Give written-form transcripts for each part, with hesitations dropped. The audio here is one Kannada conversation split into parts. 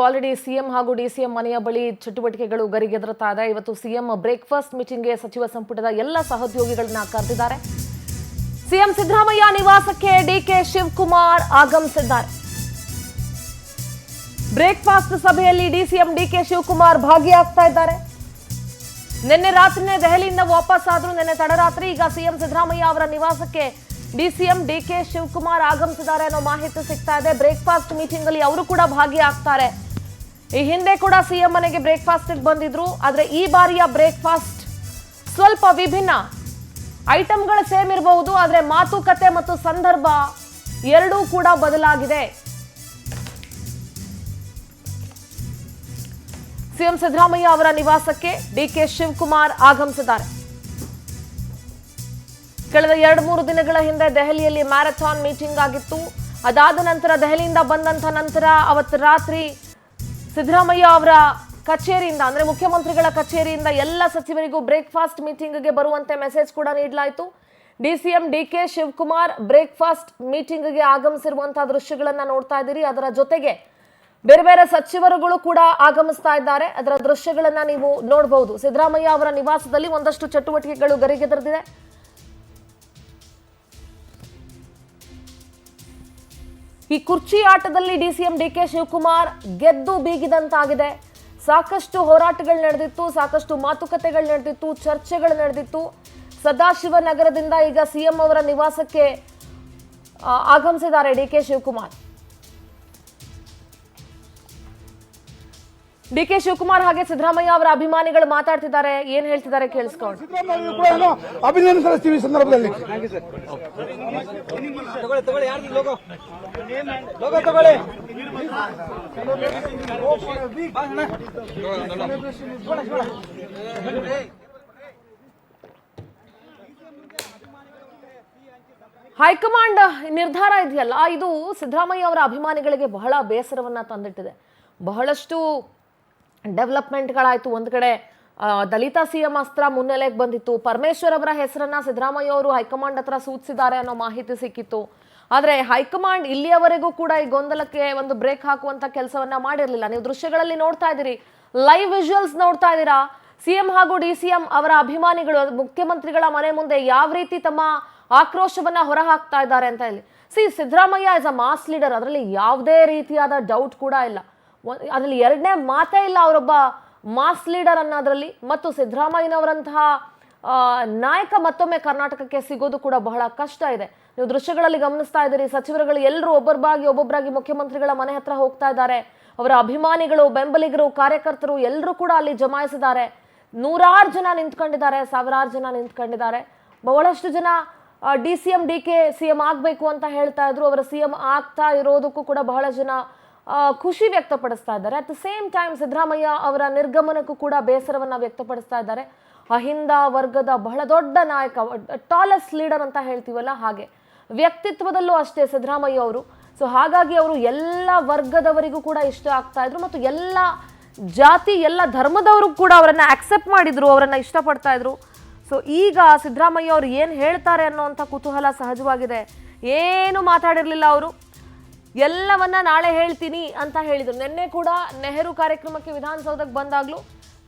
ಆಲ್ರೆಡಿ ಸಿಎಂ ಹಾಗೂ ಡಿಸಿಎಂ ಮನೆಯ ಬಳಿ ಚಟುವಟಿಕೆಗಳು ಗರಿಗೆದರುತ್ತಾ ಇದೆ. ಇವತ್ತು ಸಿಎಂ ಬ್ರೇಕ್ಫಾಸ್ಟ್ ಮೀಟಿಂಗ್ಗೆ ಸಚಿವ ಸಂಪುಟದ ಎಲ್ಲ ಸಹೋದ್ಯೋಗಿಗಳನ್ನ ಕರೆದಿದ್ದಾರೆ. ಸಿಎಂ ಸಿದ್ದರಾಮಯ್ಯ ನಿವಾಸಕ್ಕೆ ಡಿಕೆ ಶಿವಕುಮಾರ್ ಆಗಮಿಸಿದ್ದಾರೆ. ಬ್ರೇಕ್ಫಾಸ್ಟ್ ಸಭೆಯಲ್ಲಿ ಡಿಸಿಎಂ ಡಿಕೆ ಶಿವಕುಮಾರ್ ಭಾಗಿಯಾಗ್ತಾ ಇದ್ದಾರೆ. ನಿನ್ನೆ ರಾತ್ರಿನೇ ದೆಹಲಿಯಿಂದ ವಾಪಸ್ ಆದ್ರು. ನಿನ್ನೆ ತಡರಾತ್ರಿ ಈಗ ಸಿಎಂ ಸಿದ್ದರಾಮಯ್ಯ ಅವರ ನಿವಾಸಕ್ಕೆ ಡಿಸಿಎಂ ಡಿಕೆ ಶಿವಕುಮಾರ್ ಆಗಮಿಸಿದ್ದಾರೆ ಅನ್ನೋ ಮಾಹಿತಿ ಸಿಗ್ತಾ ಇದೆ. ಬ್ರೇಕ್ಫಾಸ್ಟ್ ಮೀಟಿಂಗ್ ಅಲ್ಲಿ ಅವರು ಕೂಡ ಭಾಗಿಯಾಗ್ತಾರೆ. ಈ ಹಿಂದೆ ಕೂಡ ಸಿಎಂ ಮನೆಗೆ ಬ್ರೇಕ್ಫಾಸ್ಟ್ ಬಂದಿದ್ರು. ಆದ್ರೆ ಈ ಬಾರಿಯ ಬ್ರೇಕ್ಫಾಸ್ಟ್ ಸ್ವಲ್ಪ ವಿಭಿನ್ನ. ಐಟಮ್ಗಳು ಸೇಮ್ ಇರಬಹುದು, ಆದ್ರೆ ಮಾತುಕತೆ ಮತ್ತು ಸಂದರ್ಭ ಎರಡೂ ಕೂಡ ಬದಲಾಗಿದೆ. ಸಿಎಂ ಸಿದ್ದರಾಮಯ್ಯ ಅವರ ನಿವಾಸಕ್ಕೆ ಡಿಕೆ ಶಿವಕುಮಾರ್ ಆಗಮಿಸಿದ್ದಾರೆ. ಕಳೆದ 2-3 ದಿನಗಳ ಹಿಂದೆ ದೆಹಲಿಯಲ್ಲಿ ಮ್ಯಾರಥಾನ್ ಮೀಟಿಂಗ್ ಆಗಿತ್ತು. ಅದಾದ ನಂತರ ದೆಹಲಿಯಿಂದ ಬಂದಂತ ನಂತರ ಅವತ್ತು ರಾತ್ರಿ ಸಿದ್ದರಾಮಯ್ಯ ಅವರ ಕಚೇರಿಯಿಂದ ಅಂದ್ರೆ ಮುಖ್ಯಮಂತ್ರಿಗಳ ಕಚೇರಿಯಿಂದ ಎಲ್ಲ ಸಚಿವರಿಗೂ ಬ್ರೇಕ್ಫಾಸ್ಟ್ ಮೀಟಿಂಗ್ಗೆ ಬರುವಂತೆ ಮೆಸೇಜ್ ಕೂಡ ನೀಡಲಾಯಿತು. ಡಿಸಿಎಂ ಡಿಕೆ ಶಿವಕುಮಾರ್ ಬ್ರೇಕ್ಫಾಸ್ಟ್ ಮೀಟಿಂಗ್ಗೆ ಆಗಮಿಸಿರುವಂತಹ ದೃಶ್ಯಗಳನ್ನ ನೋಡ್ತಾ ಇದ್ದೀರಿ. ಅದರ ಜೊತೆಗೆ ಬೇರೆ ಬೇರೆ ಸಚಿವರುಗಳು ಕೂಡ ಆಗಮಿಸ್ತಾ ಇದ್ದಾರೆ. ಅದರ ದೃಶ್ಯಗಳನ್ನ ನೀವು ನೋಡಬಹುದು. ಸಿದ್ದರಾಮಯ್ಯ ಅವರ ನಿವಾಸದಲ್ಲಿ ಒಂದಷ್ಟು ಚಟುವಟಿಕೆಗಳು ಗರಿಗೆದರಿದಿದೆ. ಈ ಕುರ್ಚಿ ಆಟದಲ್ಲಿ ಡಿಸಿಎಂ ಡಿಕೆ ಶಿವಕುಮಾರ್ ಗೆದ್ದು ಬೀಗಿದಂತಾಗಿದೆ. ಸಾಕಷ್ಟು ಹೋರಾಟಗಳು ನಡೆದಿತ್ತು, ಸಾಕಷ್ಟು ಮಾತುಕತೆಗಳು ನಡೆದಿತ್ತು, ಚರ್ಚೆಗಳು ನಡೆದಿತ್ತು. ಸದಾಶಿವನಗರದಿಂದ ಈಗ ಸಿಎಂ ಅವರ ನಿವಾಸಕ್ಕೆ ಆಗಮಿಸಿದ್ದಾರೆ ಡಿಕೆ ಶಿವಕುಮಾರ್. ಡಿಕೆ ಶಿವಕುಮಾರ್ ಹಾಗೆ ಸಿದ್ದರಾಮಯ್ಯ ಅವರ ಅಭಿಮಾನಿಗಳು ಮಾತಾಡ್ತಿದ್ದಾರೆ. ಏನ್ ಹೇಳ್ತಿದ್ದಾರೆ ಕೇಳಿಸ್ಕೊಂಡು. ಅಭಿನಂದಿಸ್ತೀವಿ ಸಂದರ್ಭದಲ್ಲಿ ಹೈಕಮಾಂಡ್ ನಿರ್ಧಾರ ಇದೆಯಲ್ಲ, ಇದು ಸಿದ್ದರಾಮಯ್ಯ ಅವರ ಅಭಿಮಾನಿಗಳಿಗೆ ಬಹಳ ಬೇಸರವನ್ನ ತಂದಿಟ್ಟಿದೆ. ಬಹಳಷ್ಟು ಡೆವಲಪ್ಮೆಂಟ್ಗಳಾಯ್ತು. ಒಂದು ಕಡೆ ದಲಿತ ಸಿಎಂ ಅಸ್ತ್ರ ಮುನ್ನೆಲೆಗೆ ಬಂದಿತ್ತು. ಪರಮೇಶ್ವರ್ ಅವರ ಹೆಸರನ್ನ ಸಿದ್ದರಾಮಯ್ಯ ಅವರು ಹೈಕಮಾಂಡ್ ಹತ್ರ ಸೂಚಿಸಿದ್ದಾರೆ ಅನ್ನೋ ಮಾಹಿತಿ ಸಿಕ್ಕಿತ್ತು. ಆದ್ರೆ ಹೈಕಮಾಂಡ್ ಇಲ್ಲಿಯವರೆಗೂ ಕೂಡ ಈ ಗೊಂದಲಕ್ಕೆ ಒಂದು ಬ್ರೇಕ್ ಹಾಕುವಂತ ಕೆಲಸವನ್ನ ಮಾಡಿರಲಿಲ್ಲ. ನೀವು ದೃಶ್ಯಗಳಲ್ಲಿ ನೋಡ್ತಾ ಇದ್ದೀರಿ, ಲೈವ್ ವಿಜುವಲ್ಸ್ ನೋಡ್ತಾ ಇದ್ದೀರಾ. ಸಿಎಂ ಹಾಗೂ ಡಿಸಿಎಂ ಅವರ ಅಭಿಮಾನಿಗಳು ಮುಖ್ಯಮಂತ್ರಿಗಳ ಮನೆ ಮುಂದೆ ಯಾವ ರೀತಿ ತಮ್ಮ ಆಕ್ರೋಶವನ್ನ ಹೊರಹಾಕ್ತಾ ಇದ್ದಾರೆ ಅಂತ ಹೇಳಿ. Siddaramaiah is a mass leader, ಅದರಲ್ಲಿ ಯಾವುದೇ ರೀತಿಯಾದ ಡೌಟ್ ಕೂಡ ಇಲ್ಲ. ಅದರಲ್ಲಿ ಎರಡನೇ ಮಾತೇ ಇಲ್ಲ. ಅವರೊಬ್ಬ ಮಾಸ್ ಲೀಡರ್ ಅನ್ನೋದ್ರಲ್ಲಿ. ಮತ್ತು ಸಿದ್ದರಾಮಯ್ಯನವರಂತಹ ನಾಯಕ ಮತ್ತೊಮ್ಮೆ ಕರ್ನಾಟಕಕ್ಕೆ ಸಿಗೋದು ಕೂಡ ಬಹಳ ಕಷ್ಟ ಇದೆ. ನೀವು ದೃಶ್ಯಗಳಲ್ಲಿ ಗಮನಿಸ್ತಾ ಇದ್ದೀರಿ. ಸಚಿವರುಗಳು ಎಲ್ಲರೂ ಒಬ್ಬೊಬ್ಬರಾಗಿ ಮುಖ್ಯಮಂತ್ರಿಗಳ ಮನೆ ಹತ್ರ ಹೋಗ್ತಾ ಇದ್ದಾರೆ. ಅವರ ಅಭಿಮಾನಿಗಳು, ಬೆಂಬಲಿಗರು, ಕಾರ್ಯಕರ್ತರು ಎಲ್ಲರೂ ಕೂಡ ಅಲ್ಲಿ ಜಮಾಯಿಸಿದ್ದಾರೆ. ನೂರಾರು ಜನ ನಿಂತ್ಕೊಂಡಿದ್ದಾರೆ, ಸಾವಿರಾರು ಜನ ನಿಂತ್ಕೊಂಡಿದ್ದಾರೆ. ಬಹಳಷ್ಟು ಜನ ಡಿಸಿಎಂ ಡಿಕೆ ಸಿಎಂ ಆಗ್ಬೇಕು ಅಂತ ಹೇಳ್ತಾ ಇದ್ರು. ಅವರ ಸಿಎಂ ಆಗ್ತಾ ಇರೋದಕ್ಕೂ ಕೂಡ ಬಹಳ ಜನ ಖುಷಿ ವ್ಯಕ್ತಪಡಿಸ್ತಾ ಇದ್ದಾರೆ. At the same time Siddaramaiah ಅವರ ನಿರ್ಗಮನಕ್ಕೂ ಕೂಡ ಬೇಸರವನ್ನ ವ್ಯಕ್ತಪಡಿಸ್ತಾ ಇದ್ದಾರೆ. ಅಹಿಂದ ವರ್ಗದ ಬಹಳ ದೊಡ್ಡ ನಾಯಕ, ಟಾಲೆಸ್ಟ್ ಲೀಡರ್ ಅಂತ ಹೇಳ್ತೀವಲ್ಲ ಹಾಗೆ, ವ್ಯಕ್ತಿತ್ವದಲ್ಲೂ ಅಷ್ಟೇ ಸಿದ್ದರಾಮಯ್ಯ ಅವರು. ಸೊ ಹಾಗಾಗಿ ಅವರು ಎಲ್ಲ ವರ್ಗದವರಿಗೂ ಕೂಡ ಇಷ್ಟ ಆಗ್ತಾ ಇದ್ರು ಮತ್ತು ಎಲ್ಲ ಜಾತಿ, ಎಲ್ಲ ಧರ್ಮದವರು ಕೂಡ ಅವರನ್ನ ಅಕ್ಸೆಪ್ಟ್ ಮಾಡಿದ್ರು, ಅವರನ್ನ ಇಷ್ಟಪಡ್ತಾ ಇದ್ರು. ಸೊ ಈಗ ಸಿದ್ದರಾಮಯ್ಯ ಅವರು ಏನು ಹೇಳ್ತಾರೆ ಅನ್ನೋಂಥ ಕುತೂಹಲ ಸಹಜವಾಗಿದೆ. ಏನು ಮಾತಾಡಿರಲಿಲ್ಲ ಅವರು, ಎಲ್ಲವನ್ನ ನಾಳೆ ಹೇಳ್ತೀನಿ ಅಂತ ಹೇಳಿದ್ರು. ನಿನ್ನೆ ಕೂಡ ನೆಹರು ಕಾರ್ಯಕ್ರಮಕ್ಕೆ ವಿಧಾನಸೌಧಕ್ಕೆ ಬಂದಾಗ್ಲೂ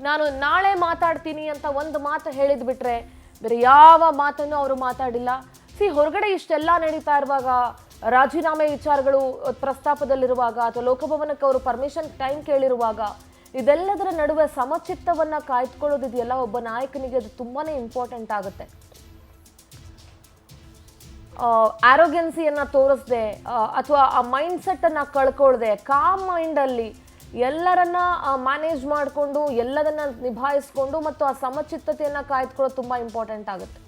ನಾನು ನಾಳೆ ಮಾತಾಡ್ತೀನಿ ಅಂತ ಒಂದು ಮಾತು ಹೇಳಿದ್ ಬಿಟ್ರೆ ಬೇರೆ ಯಾವ ಮಾತನ್ನು ಅವರು ಮಾತಾಡಿಲ್ಲ. ಹೊರಗಡೆ ಇಷ್ಟೆಲ್ಲ ನಡೀತಾ ಇರುವಾಗ, ರಾಜೀನಾಮೆ ವಿಚಾರಗಳು ಪ್ರಸ್ತಾಪದಲ್ಲಿರುವಾಗ ಅಥವಾ ಲೋಕಭವನಕ್ಕೆ ಅವರು ಪರ್ಮಿಷನ್ ಟೈಮ್ ಕೇಳಿರುವಾಗ, ಇದೆಲ್ಲದರ ನಡುವೆ ಸಮಚಿತ್ತವನ್ನ ಕಾಯ್ದುಕೊಳ್ಳೋದಿದೆಯಲ್ಲ, ಒಬ್ಬ ನಾಯಕನಿಗೆ ಅದು ತುಂಬಾನೇ ಇಂಪಾರ್ಟೆಂಟ್ ಆಗುತ್ತೆ. ಆರೋಗ್ಯನ್ಸಿಯನ್ನ ತೋರಿಸದೆ ಅಥವಾ ಆ ಮೈಂಡ್ ಸೆಟ್ ಅನ್ನ ಕಳ್ಕೊಳ್ದೆ ಕಾಮ್ ಮೈಂಡ್ ಅಲ್ಲಿ ಎಲ್ಲರನ್ನ ಮ್ಯಾನೇಜ್ ಮಾಡಿಕೊಂಡು ಎಲ್ಲದನ್ನ ನಿಭಾಯಿಸ್ಕೊಂಡು ಮತ್ತು ಆ ಸಮಚಿತ್ತತೆಯನ್ನ ಕಾಯ್ದುಕೊಳ್ಳೋದು ತುಂಬಾ ಇಂಪಾರ್ಟೆಂಟ್ ಆಗುತ್ತೆ.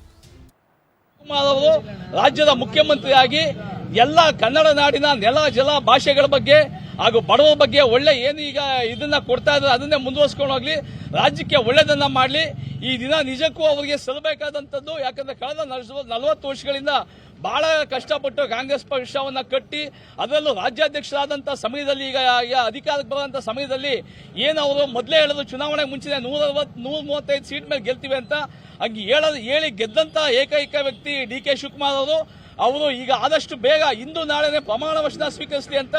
ರಾಜ್ಯದ ಮುಖ್ಯಮಂತ್ರಿಯಾಗಿ ಎಲ್ಲ ಕನ್ನಡ ನಾಡಿನ ನೆಲ ಜಲ ಭಾಷೆಗಳ ಬಗ್ಗೆ ಹಾಗೂ ಬಡವರ ಬಗ್ಗೆ ಒಳ್ಳೆ ಏನು ಈಗ ಇದನ್ನ ಕೊಡ್ತಾ ಇದ್ದಾರೆ ಅದನ್ನೇ ಮುಂದುವರಿಸಿಕೊಂಡು ಹೋಗ್ಲಿ, ರಾಜ್ಯಕ್ಕೆ ಒಳ್ಳೆದನ್ನ ಮಾಡಲಿ. ಈ ದಿನ ನಿಜಕ್ಕೂ ಅವರಿಗೆ ಸಲ್ಲಬೇಕಾದಂಥದ್ದು. ಯಾಕಂದ್ರೆ ಕಳೆದ 40 ವರ್ಷಗಳಿಂದ ಬಹಳ ಕಷ್ಟಪಟ್ಟು ಕಾಂಗ್ರೆಸ್ ಪಕ್ಷವನ್ನ ಕಟ್ಟಿ ಅದರಲ್ಲೂ ರಾಜ್ಯಾಧ್ಯಕ್ಷರಾದಂತಹ ಸಮಯದಲ್ಲಿ ಈಗ ಅಧಿಕಾರಕ್ಕೆ ಬರುವಂತಹ ಸಮಯದಲ್ಲಿ ಏನು ಅವರು ಮೊದಲೇ ಹೇಳೋದು ಚುನಾವಣೆ ಮುಂಚೆನೆ 135 ಸೀಟ್ ಮೇಲೆ ಗೆಲ್ತೀವಿ ಅಂತ. ಹಂಗೆ ಹೇಳಿ ಗೆದ್ದಂತ ಏಕೈಕ ವ್ಯಕ್ತಿ ಡಿಕೆ ಶಿವಕುಮಾರ್ ಅವರು. ಅವರು ಈಗ ಆದಷ್ಟು ಬೇಗ ಇಂದು ನಾಳೆನೇ ಪ್ರಮಾಣ ವಚನ ಸ್ವೀಕರಿಸಲಿ ಅಂತ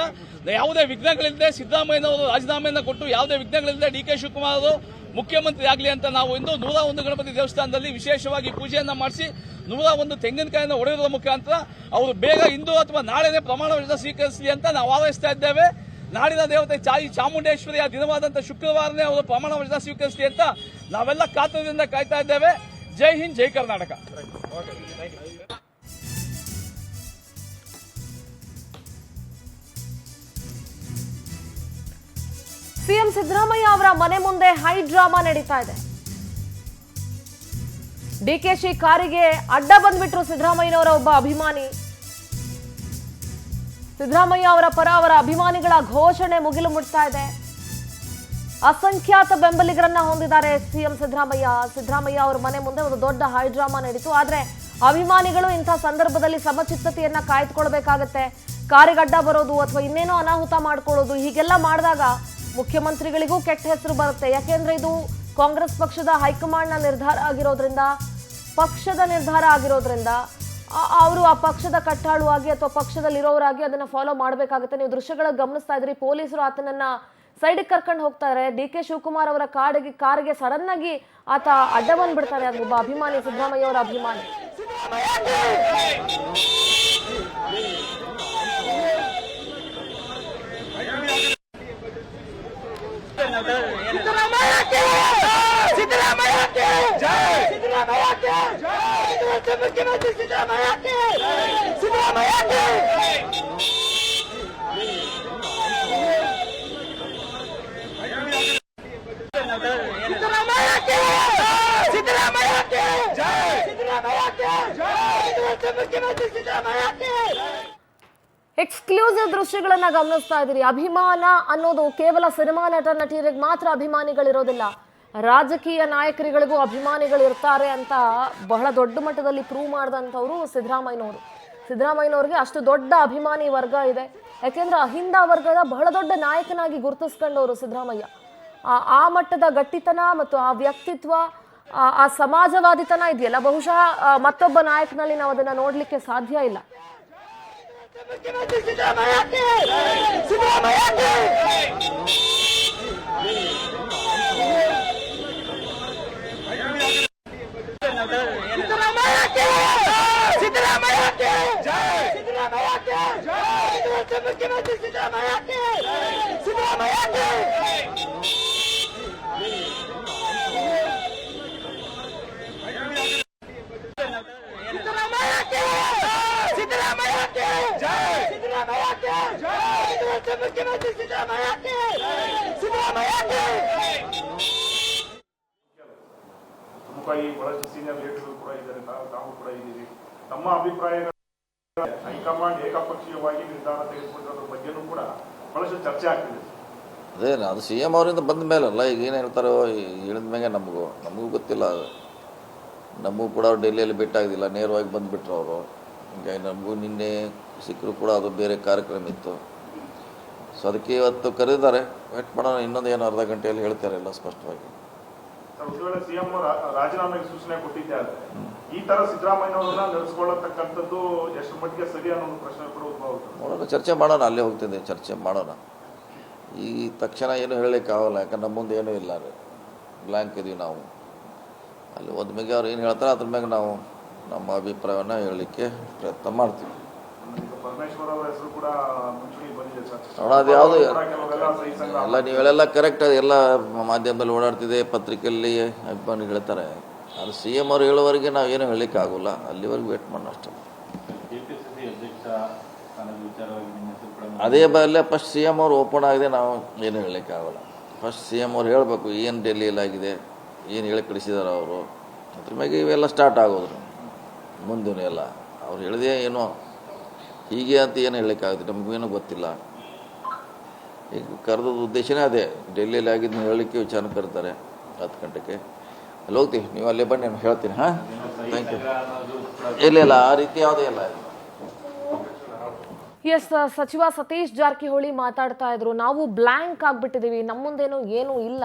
ಯಾವುದೇ ವಿಘ್ನಗಳಿಲ್ಲದೆ ಸಿದ್ದರಾಮಯ್ಯನವರು ರಾಜೀನಾಮೆಯನ್ನು ಕೊಟ್ಟು ಯಾವುದೇ ವಿಘ್ನಗಳಿಲ್ಲದೆ ಡಿ ಕೆ ಶಿವಕುಮಾರ್ ಅವರು ಮುಖ್ಯಮಂತ್ರಿ ಆಗಲಿ ಅಂತ ನಾವು ಇಂದು 101 ಗಣಪತಿ ದೇವಸ್ಥಾನದಲ್ಲಿ ವಿಶೇಷವಾಗಿ ಪೂಜೆಯನ್ನ ಮಾಡಿಸಿ 101 ತೆಂಗಿನಕಾಯಿಯನ್ನು ಒಡೆಯುವುದರ ಮುಖಾಂತರ ಅವರು ಬೇಗ ಇಂದು ಅಥವಾ ನಾಳೆನೇ ಪ್ರಮಾಣ ವಚನ ಸ್ವೀಕರಿಸಲಿ ಅಂತ ನಾವು ಹಾರೈಸ್ತಾ ಇದ್ದೇವೆ. ನಾಡಿನ ದೇವತೆ ಚಾಮುಂಡೇಶ್ವರಿಯ ದಿನವಾದಂತಹ ಶುಕ್ರವಾರನೇ ಅವರು ಪ್ರಮಾಣ ವಚನ ಸ್ವೀಕರಿಸಲಿ ಅಂತ ನಾವೆಲ್ಲ ಕಾತರದಿಂದ ಕಾಯ್ತಾ ಇದ್ದೇವೆ. ಜೈ ಹಿಂದ್, ಜೈ ಕರ್ನಾಟಕ. ಸಿಎಂ ಸಿದ್ದರಾಮಯ್ಯ ಅವರ ಮನೆ ಮುಂದೆ ಹೈ ಡ್ರಾಮಾ ನಡೀತಾ ಇದೆ. ಡಿಕೆಶಿ ಕಾರಿಗೆ ಅಡ್ಡ ಬಂದ್ಬಿಟ್ರು ಸಿದ್ದರಾಮಯ್ಯನವರ ಒಬ್ಬ ಅಭಿಮಾನಿ. ಸಿದ್ದರಾಮಯ್ಯ ಅವರ ಪರ ಅವರ ಅಭಿಮಾನಿಗಳ ಘೋಷಣೆ ಮುಗಿಲು ಮುಟ್ತಾ ಇದೆ. ಅಸಂಖ್ಯಾತ ಬೆಂಬಲಿಗರನ್ನ ಹೊಂದಿದ್ದಾರೆ ಸಿಎಂ ಸಿದ್ದರಾಮಯ್ಯ. ಸಿದ್ದರಾಮಯ್ಯ ಅವರ ಮನೆ ಮುಂದೆ ಒಂದು ದೊಡ್ಡ ಹೈ ಡ್ರಾಮಾ ನಡೀತು. ಆದ್ರೆ ಅಭಿಮಾನಿಗಳು ಇಂಥ ಸಂದರ್ಭದಲ್ಲಿ ಸಮಚಿತ್ತತೆಯನ್ನ ಕಾಯ್ದುಕೊಳ್ಬೇಕಾಗತ್ತೆ. ಕಾರಿಗೆ ಅಡ್ಡ ಬರೋದು ಅಥವಾ ಇನ್ನೇನೋ ಅನಾಹುತ ಮಾಡ್ಕೊಳ್ಳೋದು ಹೀಗೆಲ್ಲ ಮಾಡಿದಾಗ ಮುಖ್ಯಮಂತ್ರಿಗಳಿಗೂ ಕೆಟ್ಟ ಹೆಸರು ಬರುತ್ತೆ. ಯಾಕೆಂದ್ರೆ ಇದು ಕಾಂಗ್ರೆಸ್ ಪಕ್ಷದ ಹೈಕಮಾಂಡ್ನ ನಿರ್ಧಾರ ಆಗಿರೋದ್ರಿಂದ ಅವರು ಆ ಪಕ್ಷದ ಕಟ್ಟಾಳುವಾಗಿ ಅಥವಾ ಪಕ್ಷದಲ್ಲಿರೋರಾಗಿ ಅದನ್ನ ಫಾಲೋ ಮಾಡಬೇಕಾಗುತ್ತೆ. ನೀವು ದೃಶ್ಯಗಳ ಗಮನಿಸ್ತಾ ಇದ್ರಿ, ಪೊಲೀಸರು ಆತನನ್ನ ಸೈಡಿಗೆ ಕರ್ಕೊಂಡು ಹೋಗ್ತಾರೆ. ಡಿ ಕೆ ಶಿವಕುಮಾರ್ ಅವರ ಕಾರಿಗೆ ಸಡನ್ ಆಗಿ ಆತ ಅಡ್ಡ ಬಂದ್ಬಿಡ್ತಾರೆ. ಅದು ಒಬ್ಬ ಅಭಿಮಾನಿ, ಸಿದ್ದರಾಮಯ್ಯ ಅವರ ಅಭಿಮಾನಿ. ಎಕ್ಸ್ಕ್ಲೂಸಿವ್ ದೃಶ್ಯಗಳನ್ನ ಗಮನಿಸ್ತಾ ಇದ್ದೀರಿ. ಅಭಿಮಾನ ಅನ್ನೋದು ಕೇವಲ ಸಿನಿಮಾ ನಟಿಯರಿಗೆ ಮಾತ್ರ ಅಭಿಮಾನಿಗಳಿರೋದಿಲ್ಲ, ರಾಜಕೀಯ ನಾಯಕರುಗಳಿಗೂ ಅಭಿಮಾನಿಗಳು ಇರ್ತಾರೆ ಅಂತ ಬಹಳ ದೊಡ್ಡ ಮಟ್ಟದಲ್ಲಿ ಪ್ರೂವ್ ಮಾಡಿದಂಥವ್ರು ಸಿದ್ದರಾಮಯ್ಯನವ್ರಿಗೆ ಅಷ್ಟು ದೊಡ್ಡ ಅಭಿಮಾನಿ ವರ್ಗ ಇದೆ. ಯಾಕೆಂದ್ರೆ ಅಹಿಂದ ವರ್ಗದ ಬಹಳ ದೊಡ್ಡ ನಾಯಕನಾಗಿ ಗುರುತಿಸ್ಕೊಂಡವರು ಸಿದ್ದರಾಮಯ್ಯ. ಆ ಮಟ್ಟದ ಗಟ್ಟಿತನ ಮತ್ತು ಆ ವ್ಯಕ್ತಿತ್ವ, ಆ ಸಮಾಜವಾದಿತನ ಇದೆಯಲ್ಲ, ಬಹುಶಃ ಮತ್ತೊಬ್ಬ ನಾಯಕನಲ್ಲಿ ನಾವು ಅದನ್ನ ನೋಡ್ಲಿಕ್ಕೆ ಸಾಧ್ಯ ಇಲ್ಲ. ಬಹಳಷ್ಟು ಸೀನಿಯರ್ ಲೀಡರ್ಗಳು ಕೂಡ ಇದ್ದಾರೆ, ತಾವು ಕೂಡ ಇದ್ದೀವಿ. ನಮ್ಮ ಅಭಿಪ್ರಾಯ ಹೈಕಮಾಂಡ್ ಏಕಪಕ್ಷೀಯವಾಗಿ ನಿರ್ಧಾರ ತೆಗೆದುಕೊಂಡಿರೋದ್ರ ಬಗ್ಗೆನೂ ಕೂಡ ಬಹಳಷ್ಟು ಚರ್ಚೆ ಆಗ್ತಿದೆ. ಅದೇ ಅದು ಸಿ ಎಂ ಅವರಿಂದ ಬಂದ ಮೇಲಲ್ಲ, ಈಗ ಏನು ಹೇಳ್ತಾರೋ ಹೇಳಿದ ಮ್ಯಾಗೆ ನಮಗೂ ಗೊತ್ತಿಲ್ಲ. ನಮಗೂ ಕೂಡ ಅವ್ರು ಡೆಲ್ಲಿಯಲ್ಲಿ ಭೇಟಿಯಾಗೋದಿಲ್ಲ, ನೇರವಾಗಿ ಬಂದುಬಿಟ್ರು ಅವರು. ಹೀಗಾಗಿ ನಮಗೂ ನಿನ್ನೆ ಸಿಕ್ಕರು ಕೂಡ ಅದು ಬೇರೆ ಕಾರ್ಯಕ್ರಮ ಇತ್ತು. ಸೊ ಅದಕ್ಕೆ ಇವತ್ತು ಕರೆದಿದ್ದಾರೆ, ವೇಟ್ ಮಾಡೋಣ. ಇನ್ನೊಂದು ಏನು ಅರ್ಧ ಗಂಟೆಯಲ್ಲಿ ಹೇಳ್ತಾರೆ ಎಲ್ಲ ಸ್ಪಷ್ಟವಾಗಿ. ಒಂದು ವೇಳೆ ಸಿಎಂ ರಾಜೀನಾಮೆಗೆ ಸೂಚನೆ ಕೊಟ್ಟಿದ್ದೆ ಆದರೆ ಈ ತರ ಸಿದ್ದರಾಮಯ್ಯನವರನ್ನ ನಡೆಸ್ಕೊಳ್ಳತಕ್ಕಂಥದ್ದು ಎಷ್ಟು ಮಟ್ಟಿಗೆ ಸರಿ ಅನ್ನೋ ಪ್ರಶ್ನೆ ಕೂಡ ಉದ್ಭವ ಆಗುತ್ತೆ. ನೋಡೋಣ, ಚರ್ಚೆ ಮಾಡೋಣ. ಅಲ್ಲೇ ಹೋಗ್ತಿದ್ದೆ, ಚರ್ಚೆ ಮಾಡೋಣ. ಈ ತಕ್ಷಣ ಏನು ಹೇಳಲಿಕ್ಕೆ ಆಗೋಲ್ಲ, ಯಾಕಂದ್ರೆ ನಮ್ಮ ಮುಂದೆ ಏನೂ ಇಲ್ಲ, ಬ್ಲ್ಯಾಂಕ್ ಇದೀವಿ ನಾವು. ಅಲ್ಲಿ ಒಂದು ಮ್ಯಾಗೆ ಅವ್ರು ಏನು ಹೇಳ್ತಾರೆ ಅದ್ರ ಮ್ಯಾಗೆ ನಾವು ನಮ್ಮ ಅಭಿಪ್ರಾಯವನ್ನು ಹೇಳಲಿಕ್ಕೆ ಪ್ರಯತ್ನ ಮಾಡ್ತೀವಿ. ಪರಮೇಶ್ವರ್ ಅವರ ಹೆಸರು ಕೂಡ ಮುಂಚೂಣಿಗೆ ಬಂದಿದೆ ಸರ್. ನೋಡೋಣ, ಅದು ಯಾವುದು ಎಲ್ಲ ನೀವೆಲ್ಲ ಕರೆಕ್ಟ್, ಎಲ್ಲ ಮಾಧ್ಯಮದಲ್ಲಿ ಓಡಾಡ್ತಿದೆ, ಪತ್ರಿಕೆಯಲ್ಲಿ ಅಭಿಮಾನಿಗಳು ಹೇಳ್ತಾರೆ. ಅದು ಸಿ ಎಂ ಅವ್ರು ಹೇಳೋವರೆಗೆ ನಾವು ಏನು ಹೇಳಲಿಕ್ಕೆ ಆಗೋಲ್ಲ, ಅಲ್ಲಿವರೆಗೆ ವೇಟ್ ಮಾಡೋಣ ಅಷ್ಟೇ. ಅದೇ ಬರಲೇ ಫಸ್ಟ್ ಸಿ ಎಂ ಅವ್ರು ಓಪನ್ ಆಗಿದೆ, ನಾವು ಏನು ಹೇಳಲಿಕ್ಕೆ ಆಗೋಲ್ಲ. ಫಸ್ಟ್ ಸಿ ಎಂ ಅವ್ರು ಹೇಳಬೇಕು ಏನು ಡೆಲ್ಲಿಯಲ್ಲಿ ಆಗಿದೆ, ಏನು ಹೇಳಿ ಕಳಿಸಿದಾರೆ ಅವರು, ಅದ್ರ ಮ್ಯಾಗೆ ಇವೆಲ್ಲ ಸ್ಟಾರ್ಟ್ ಆಗೋದ್ರು ಮುಂದಿನ ಎಲ್ಲ. ಅವ್ರು ಹೇಳಿದೆ ಏನೋ ಹೀಗೆ ಅಂತ ಏನು ಹೇಳಲಿಕ್ಕಾಗುತ್ತೆ, ನಮಗೇನೂ ಗೊತ್ತಿಲ್ಲ. ಈಗ ಕರೆದ ಉದ್ದೇಶನೇ ಅದೇ, ಡೆಲ್ಲಿಯಲ್ಲಿ ಆಗಿದ್ದು ಹೇಳಲಿಕ್ಕೆ ವಿಚಾರ ಕರೀತಾರೆ 10 ಗಂಟೆಗೆ. ಅಲ್ಲಿ ಹೋಗ್ತೀವಿ, ನೀವು ಅಲ್ಲೇ ಬನ್ನಿ, ನಾನು ಹೇಳ್ತೀನಿ. ಹಾಂ, ಥ್ಯಾಂಕ್ ಯು. ಇಲ್ಲ ಆ ರೀತಿ ಯಾವುದೇ ಇಲ್ಲ. ಎಸ್, ಸಚಿವ ಸತೀಶ್ ಜಾರಕಿಹೊಳಿ ಮಾತಾಡ್ತಾ ಇದ್ರು, ನಾವು ಬ್ಲ್ಯಾಂಕ್ ಆಗ್ಬಿಟ್ಟಿದೀವಿ, ನಮ್ಮ ಮುಂದೇನು ಏನೂ ಇಲ್ಲ,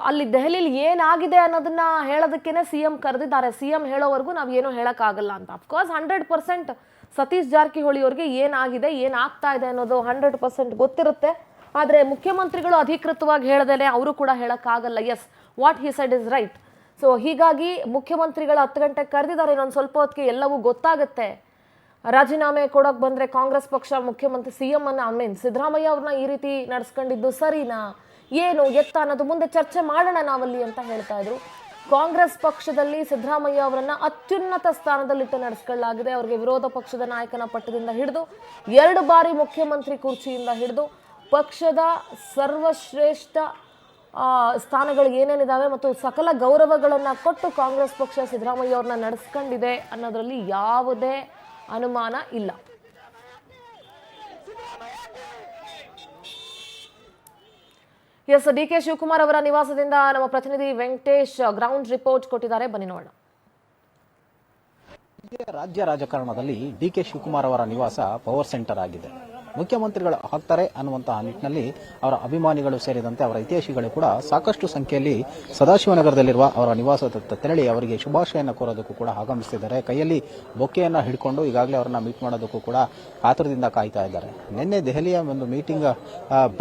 ಅಲ್ಲಿ ದೆಹಲಿಲಿ ಏನಾಗಿದೆ ಅನ್ನೋದನ್ನ ಹೇಳೋದಕ್ಕೇನೆ CM ಕರೆದಿದ್ದಾರೆ. CM ಹೇಳೋವರೆಗೂ ನಾವು ಏನೂ ಹೇಳೋಕ್ಕಾಗಲ್ಲ ಅಂತ. ಅಫ್ಕೋರ್ಸ್ 100% ಸತೀಶ್ ಜಾರಕಿಹೊಳಿ ಅವ್ರಿಗೆ ಏನಾಗಿದೆ ಏನಾಗ್ತಾ ಇದೆ ಅನ್ನೋದು 100% ಗೊತ್ತಿರುತ್ತೆ. ಆದರೆ ಮುಖ್ಯಮಂತ್ರಿಗಳು ಅಧಿಕೃತವಾಗಿ ಹೇಳದೇನೆ ಅವರು ಕೂಡ ಹೇಳೋಕ್ಕಾಗಲ್ಲ. Yes, what he said is right. So ಹೀಗಾಗಿ ಮುಖ್ಯಮಂತ್ರಿಗಳು 10 ಗಂಟೆಗೆ ಕರೆದಿದ್ದಾರೆ. ಇನ್ನೊಂದು ಸ್ವಲ್ಪ ಹೊತ್ತಿಗೆ ಎಲ್ಲವೂ ಗೊತ್ತಾಗುತ್ತೆ. ರಾಜೀನಾಮೆ ಕೊಡೋಕೆ ಬಂದರೆ ಕಾಂಗ್ರೆಸ್ ಪಕ್ಷ ಮುಖ್ಯಮಂತ್ರಿ CM ಸಿದ್ದರಾಮಯ್ಯ ಅವ್ರನ್ನ ಈ ರೀತಿ ನಡೆಸ್ಕೊಂಡಿದ್ದು ಸರಿನಾ, ಏನು ಎತ್ತ ಅನ್ನೋದು ಮುಂದೆ ಚರ್ಚೆ ಮಾಡೋಣ ನಾವಲ್ಲಿ ಅಂತ ಹೇಳ್ತಾ ಇದ್ರು. ಕಾಂಗ್ರೆಸ್ ಪಕ್ಷದಲ್ಲಿ ಸಿದ್ದರಾಮಯ್ಯ ಅವರನ್ನ ಅತ್ಯುನ್ನತ ಸ್ಥಾನದಲ್ಲಿಟ್ಟು ನಡೆಸ್ಕೊಳ್ಳಲಾಗಿದೆ. ಅವರಿಗೆ ವಿರೋಧ ಪಕ್ಷದ ನಾಯಕನ ಪಟ್ಟದಿಂದ ಹಿಡಿದು 2 ಬಾರಿ ಮುಖ್ಯಮಂತ್ರಿ ಕುರ್ಚಿಯಿಂದ ಹಿಡಿದು ಪಕ್ಷದ ಸರ್ವಶ್ರೇಷ್ಠ ಸ್ಥಾನಗಳು ಏನೇನಿದಾವೆ ಮತ್ತು ಸಕಲ ಗೌರವಗಳನ್ನು ಕೊಟ್ಟು ಕಾಂಗ್ರೆಸ್ ಪಕ್ಷ ಸಿದ್ದರಾಮಯ್ಯ ಅವ್ರನ್ನ ನಡೆಸ್ಕೊಂಡಿದೆ ಅನ್ನೋದ್ರಲ್ಲಿ ಯಾವುದೇ ಅನುಮಾನ ಇಲ್ಲ. ಎಸ್, DK ಶಿವಕುಮಾರ್ ಅವರ ನಿವಾಸದಿಂದ ನಮ್ಮ ಪ್ರತಿನಿಧಿ ವೆಂಕಟೇಶ್ ಗ್ರೌಂಡ್ ರಿಪೋರ್ಟ್ ಕೊಟ್ಟಿದ್ದಾರೆ, ಬನ್ನಿ ನೋಡೋಣ. ರಾಜ್ಯ ರಾಜಕಾರಣದಲ್ಲಿ DK ಶಿವಕುಮಾರ್ ಅವರ ನಿವಾಸ ಪವರ್ ಸೆಂಟರ್ ಆಗಿದೆ. ಮುಖ್ಯಮಂತ್ರಿಗಳು ಆಗ್ತಾರೆ ಅನ್ನುವಂತಹ ನಿಟ್ಟಿನಲ್ಲಿ ಅವರ ಅಭಿಮಾನಿಗಳು ಸೇರಿದಂತೆ ಅವರ ಹಿತೈಷಿಗಳು ಕೂಡ ಸಾಕಷ್ಟು ಸಂಖ್ಯೆಯಲ್ಲಿ ಸದಾಶಿವನಗರದಲ್ಲಿರುವ ಅವರ ನಿವಾಸದತ್ತ ತೆರಳಿ ಅವರಿಗೆ ಶುಭಾಶಯನ ಕೋರೋದಕ್ಕೂ ಕೂಡ ಆಗಮಿಸುತ್ತಿದ್ದಾರೆ. ಕೈಯಲ್ಲಿ ಬೊಕ್ಕೆಯನ್ನ ಹಿಡ್ಕೊಂಡು ಈಗಾಗಲೇ ಅವರನ್ನ ಮೀಟ್ ಮಾಡೋದಕ್ಕೂ ಕೂಡ ಕಾತುರದಿಂದ ಕಾಯ್ತಾ ಇದ್ದಾರೆ. ನಿನ್ನೆ ದೆಹಲಿಯ ಒಂದು ಮೀಟಿಂಗ್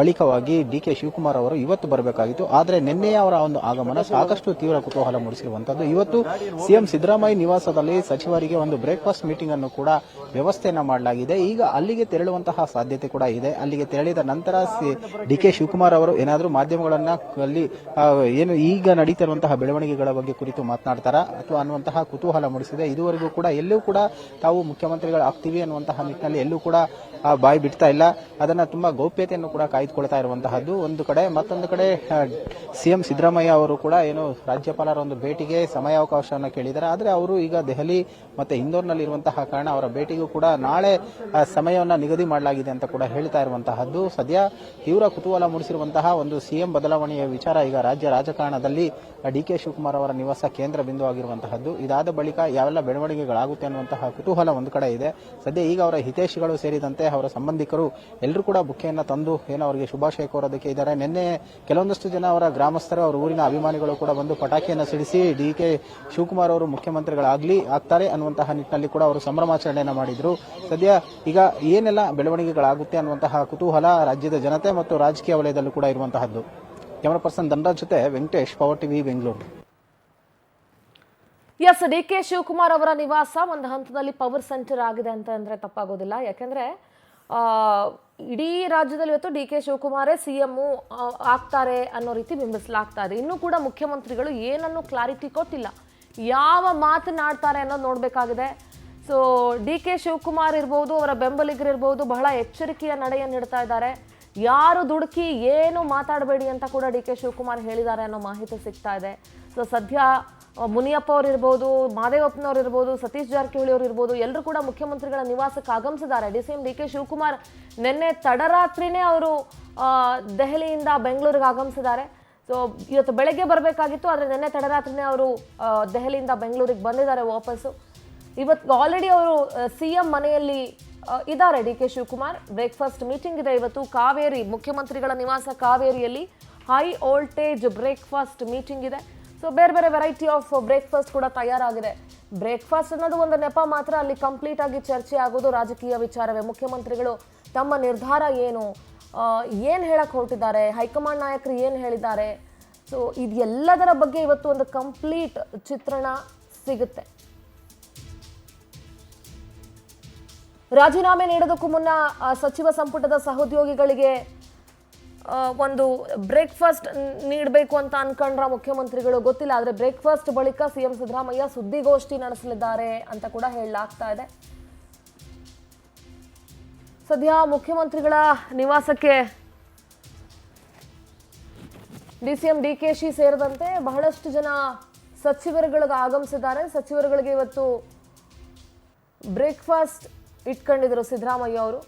ಬಳಿಕವಾಗಿ DK ಶಿವಕುಮಾರ್ ಅವರು ಇವತ್ತು ಬರಬೇಕಾಗಿತ್ತು. ಆದರೆ ನಿನ್ನೆಯ ಅವರ ಒಂದು ಆಗಮನ ಸಾಕಷ್ಟು ತೀವ್ರ ಕುತೂಹಲ ಮೂಡಿಸಿರುವಂತದ್ದು. ಇವತ್ತು CM ಸಿದ್ದರಾಮಯ್ಯ ನಿವಾಸದಲ್ಲಿ ಸಚಿವರಿಗೆ ಒಂದು ಬ್ರೇಕ್ಫಾಸ್ಟ್ ಮೀಟಿಂಗ್ ಅನ್ನು ಕೂಡ ವ್ಯವಸ್ಥೆಯನ್ನ ಮಾಡಲಾಗಿದೆ. ಈಗ ಅಲ್ಲಿಗೆ ತೆರಳುವಂತಹ ಸಾಧ್ಯತೆ ಕೂಡ ಇದೆ. ಅಲ್ಲಿಗೆ ತೆರಳಿದ ನಂತರ DK ಶಿವಕುಮಾರ್ ಅವರು ಏನಾದರೂ ಮಾಧ್ಯಮಗಳನ್ನ ಅಲ್ಲಿ ಏನು ಈಗ ನಡೀತಿರುವಂತಹ ಬೆಳವಣಿಗೆಗಳ ಬಗ್ಗೆ ಕುರಿತು ಮಾತನಾಡ್ತಾರಾ ಅಥವಾ ಅನ್ನುವಂತಹ ಕುತೂಹಲ ಮೂಡಿಸಿದೆ. ಇದುವರೆಗೂ ಕೂಡ ಎಲ್ಲೂ ಕೂಡ ತಾವು ಮುಖ್ಯಮಂತ್ರಿಗಳು ಆಗ್ತೀವಿ ಅನ್ನುವಂತಹ ನಿಟ್ಟಿನಲ್ಲಿ ಎಲ್ಲೂ ಕೂಡ ಬಾಯಿ ಬಿಡ್ತಾ ಇಲ್ಲ. ಅದನ್ನ ತುಂಬಾ ಗೌಪ್ಯತೆಯನ್ನು ಕೂಡ ಕಾಯ್ದುಕೊಳ್ತಾ ಇರುವಂತಹದ್ದು ಒಂದು ಕಡೆ. ಮತ್ತೊಂದು ಕಡೆ CM ಸಿದ್ದರಾಮಯ್ಯ ಅವರು ಕೂಡ ಏನು ರಾಜ್ಯಪಾಲರ ಒಂದು ಭೇಟಿಗೆ ಸಮಯಾವಕಾಶವನ್ನು ಕೇಳಿದ್ದಾರೆ. ಆದರೆ ಅವರು ಈಗ ದೆಹಲಿ ಮತ್ತೆ ಇಂದೋರ್ನಲ್ಲಿ ಇರುವಂತಹ ಕಾರಣ ಅವರ ಭೇಟಿಗೂ ಕೂಡ ನಾಳೆ ಸಮಯವನ್ನು ನಿಗದಿ ಮಾಡಲಾಗಿದೆ ಅಂತ ಕೂಡ ಹೇಳ್ತಾ ಇರುವಂತಹದ್ದು. ಸದ್ಯ ತೀವ್ರ ಕುತೂಹಲ ಮೂಡಿಸಿರುವಂತಹ ಒಂದು CM ಬದಲಾವಣೆಯ ವಿಚಾರ ಈಗ ರಾಜ್ಯ ರಾಜಕಾರಣದಲ್ಲಿ DK ಶಿವಕುಮಾರ್ ಅವರ ನಿವಾಸ ಕೇಂದ್ರ ಬಿಂದು ಆಗಿರುವಂತಹದ್ದು. ಇದಾದ ಬಳಿಕ ಯಾವೆಲ್ಲ ಬೆಳವಣಿಗೆಗಳಾಗುತ್ತೆ ಅನ್ನುವಂತಹ ಕುತೂಹಲ ಒಂದು ಕಡೆ ಇದೆ. ಸದ್ಯ ಈಗ ಅವರ ಹಿತೈಷಿಗಳು ಸೇರಿದಂತೆ ಅವರ ಸಂಬಂಧಿಕರು ಎಲ್ಲರೂ ಕೂಡ ಬುಕ್ಕೆಯನ್ನ ತಂದು ಏನೋ ಅವರಿಗೆ ಶುಭಾಶಯ ಕೋರೋದಕ್ಕೆ ಇದ್ದಾರೆ. ನಿನ್ನೆ ಕೆಲವೊಂದಷ್ಟು ಜನ ಅವರ ಗ್ರಾಮಸ್ಥರು ಅವರ ಊರಿನ ಅಭಿಮಾನಿಗಳು ಕೂಡ ಬಂದು ಪಟಾಕಿಯನ್ನು ಸಿಡಿಸಿ DK ಶಿವಕುಮಾರ್ ಅವರು ಆಗ್ತಾರೆ ಅನ್ನುವಂತಹ ನಿಟ್ಟಿನಲ್ಲಿ ಕೂಡ ಅವರು ಸಂಭ್ರಮಾಚರಣೆಯನ್ನ ಮಾಡಿದ್ರು. ಸದ್ಯ ಈಗ ಏನೆಲ್ಲ ಬೆಳವಣಿಗೆಗಳಾಗುತ್ತೆ ಅನ್ನುವಂತಹ ಕುತೂಹಲ ರಾಜ್ಯದ ಜನತೆ ಮತ್ತು ರಾಜಕೀಯ ವಲಯದಲ್ಲೂ ಕೂಡ ಇರುವಂತಹದ್ದು. ಕ್ಯಾಮರಾ ಪರ್ಸನ್ ಧನರಾಜ್ ಜೊತೆ Venkatesh, power TV, Bengaluru. Yes, DK Shivakumar ಅವರ ನಿವಾಸ ಒಂದು ಹಂತದಲ್ಲಿ ಪವರ್ ಸೆಂಟರ್ ಆಗಿದೆ ಅಂತ ಅಂದ್ರೆ ತಪ್ಪಾಗೋದಿಲ್ಲ. ಯಾಕೆಂದ್ರೆ ಇಡೀ ರಾಜ್ಯದಲ್ಲಿ ಇವತ್ತು DK ಶಿವಕುಮಾರೇ CM ಆಗ್ತಾರೆ ಅನ್ನೋ ರೀತಿ ಬಿಂಬಿಸಲಾಗ್ತಾ ಇದೆ. ಇನ್ನೂ ಕೂಡ ಮುಖ್ಯಮಂತ್ರಿಗಳು ಏನನ್ನು ಕ್ಲಾರಿಟಿ ಕೊಟ್ಟಿಲ್ಲ, ಯಾವ ಮಾತನಾಡ್ತಾರೆ ಅನ್ನೋದು ನೋಡಬೇಕಾಗಿದೆ. ಸೊ DK ಶಿವಕುಮಾರ್ ಇರ್ಬೋದು, ಅವರ ಬೆಂಬಲಿಗರಿರ್ಬೋದು, ಬಹಳ ಎಚ್ಚರಿಕೆಯ ನಡೆಯನ್ನು ಇಡ್ತಾ ಇದ್ದಾರೆ. ಯಾರು ದುಡುಕಿ ಏನು ಮಾತಾಡಬೇಡಿ ಅಂತ ಕೂಡ DK ಶಿವಕುಮಾರ್ ಹೇಳಿದ್ದಾರೆ ಅನ್ನೋ ಮಾಹಿತಿ ಸಿಗ್ತಾ ಇದೆ. ಸೊ ಸದ್ಯ ಮುನಿಯಪ್ಪ ಅವ್ರು ಇರ್ಬೋದು, ಮಾದೇವಪ್ಪನವ್ರು ಇರ್ಬೋದು, ಸತೀಶ್ ಜಾರಕಿಹೊಳಿ ಅವರು ಇರ್ಬೋದು, ಎಲ್ಲರೂ ಕೂಡ ಮುಖ್ಯಮಂತ್ರಿಗಳ ನಿವಾಸಕ್ಕೆ ಆಗಮಿಸಿದ್ದಾರೆ. DK ಶಿವಕುಮಾರ್ ನಿನ್ನೆ ತಡರಾತ್ರಿನೇ ಅವರು ದೆಹಲಿಯಿಂದ ಬೆಂಗಳೂರಿಗೆ ಆಗಮಿಸಿದ್ದಾರೆ. ಸೊ ಇವತ್ತು ಬೆಳಗ್ಗೆ ಬರಬೇಕಾಗಿತ್ತು, ಆದರೆ ನಿನ್ನೆ ತಡರಾತ್ರಿನೇ ಅವರು ದೆಹಲಿಯಿಂದ ಬೆಂಗಳೂರಿಗೆ ಬಂದಿದ್ದಾರೆ ವಾಪಸ್ಸು. ಇವತ್ತು ಆಲ್ರೆಡಿ ಅವರು CM ಮನೆಯಲ್ಲಿ ಇದ್ದಾರೆ DK ಶಿವಕುಮಾರ್. ಬ್ರೇಕ್ಫಾಸ್ಟ್ ಮೀಟಿಂಗ್ ಇದೆ ಇವತ್ತು ಕಾವೇರಿ, ಮುಖ್ಯಮಂತ್ರಿಗಳ ನಿವಾಸ ಕಾವೇರಿಯಲ್ಲಿ ಹೈ ವೋಲ್ಟೇಜ್ ಬ್ರೇಕ್ಫಾಸ್ಟ್ ಮೀಟಿಂಗ್ ಇದೆ. ಸೊ ಬೇರೆ ಬೇರೆ ವೆರೈಟಿ ಆಫ್ ಬ್ರೇಕ್ಫಾಸ್ಟ್ ಕೂಡ ತಯಾರಾಗಿದೆ. ಬ್ರೇಕ್ಫಾಸ್ಟ್ ಅನ್ನೋದು ಒಂದು ನೆಪ ಮಾತ್ರ, ಅಲ್ಲಿ ಕಂಪ್ಲೀಟ್ ಆಗಿ ಚರ್ಚೆ ಆಗೋದು ರಾಜಕೀಯ ವಿಚಾರವೇ. ಮುಖ್ಯಮಂತ್ರಿಗಳು ತಮ್ಮ ನಿರ್ಧಾರ ಏನು ಹೇಳಕ್ ಹೊರಟಿದ್ದಾರೆ, ಹೈಕಮಾಂಡ್ ನಾಯಕರು ಏನು ಹೇಳಿದ್ದಾರೆ, ಸೊ ಇದೆಲ್ಲದರ ಬಗ್ಗೆ ಇವತ್ತು ಒಂದು ಕಂಪ್ಲೀಟ್ ಚಿತ್ರಣ ಸಿಗುತ್ತೆ. ರಾಜೀನಾಮೆ ನೀಡೋದಕ್ಕೂ ಮುನ್ನ ಸಚಿವ ಸಂಪುಟದ ಸಹೋದ್ಯೋಗಿಗಳಿಗೆ ಒಂದು ಬ್ರೇಕ್ಫಾಸ್ಟ್ ನೀಡಬೇಕು ಅಂತ ಅನ್ಕೊಂಡ್ರ ಮುಖ್ಯಮಂತ್ರಿಗಳು ಗೊತ್ತಿಲ್ಲ. ಆದರೆ ಬ್ರೇಕ್ಫಾಸ್ಟ್ ಬಳಿಕ CM ಸಿದ್ದರಾಮಯ್ಯ ಸುದ್ದಿಗೋಷ್ಠಿ ನಡೆಸಲಿದ್ದಾರೆ ಅಂತ ಕೂಡ ಹೇಳಲಾಗ್ತಾ ಇದೆ. ಸದ್ಯ ಮುಖ್ಯಮಂತ್ರಿಗಳ ನಿವಾಸಕ್ಕೆ DCM DKಶಿ ಸೇರಿದಂತೆ ಬಹಳಷ್ಟು ಜನ ಸಚಿವರುಗಳಿಗೆ ಆಗಮಿಸಿದ್ದಾರೆ. ಸಚಿವರುಗಳಿಗೆ ಇವತ್ತು ಬ್ರೇಕ್ಫಾಸ್ಟ್ ಇಟ್ಕೊಂಡಿದ್ರು ಸಿದ್ದರಾಮಯ್ಯ ಅವರು.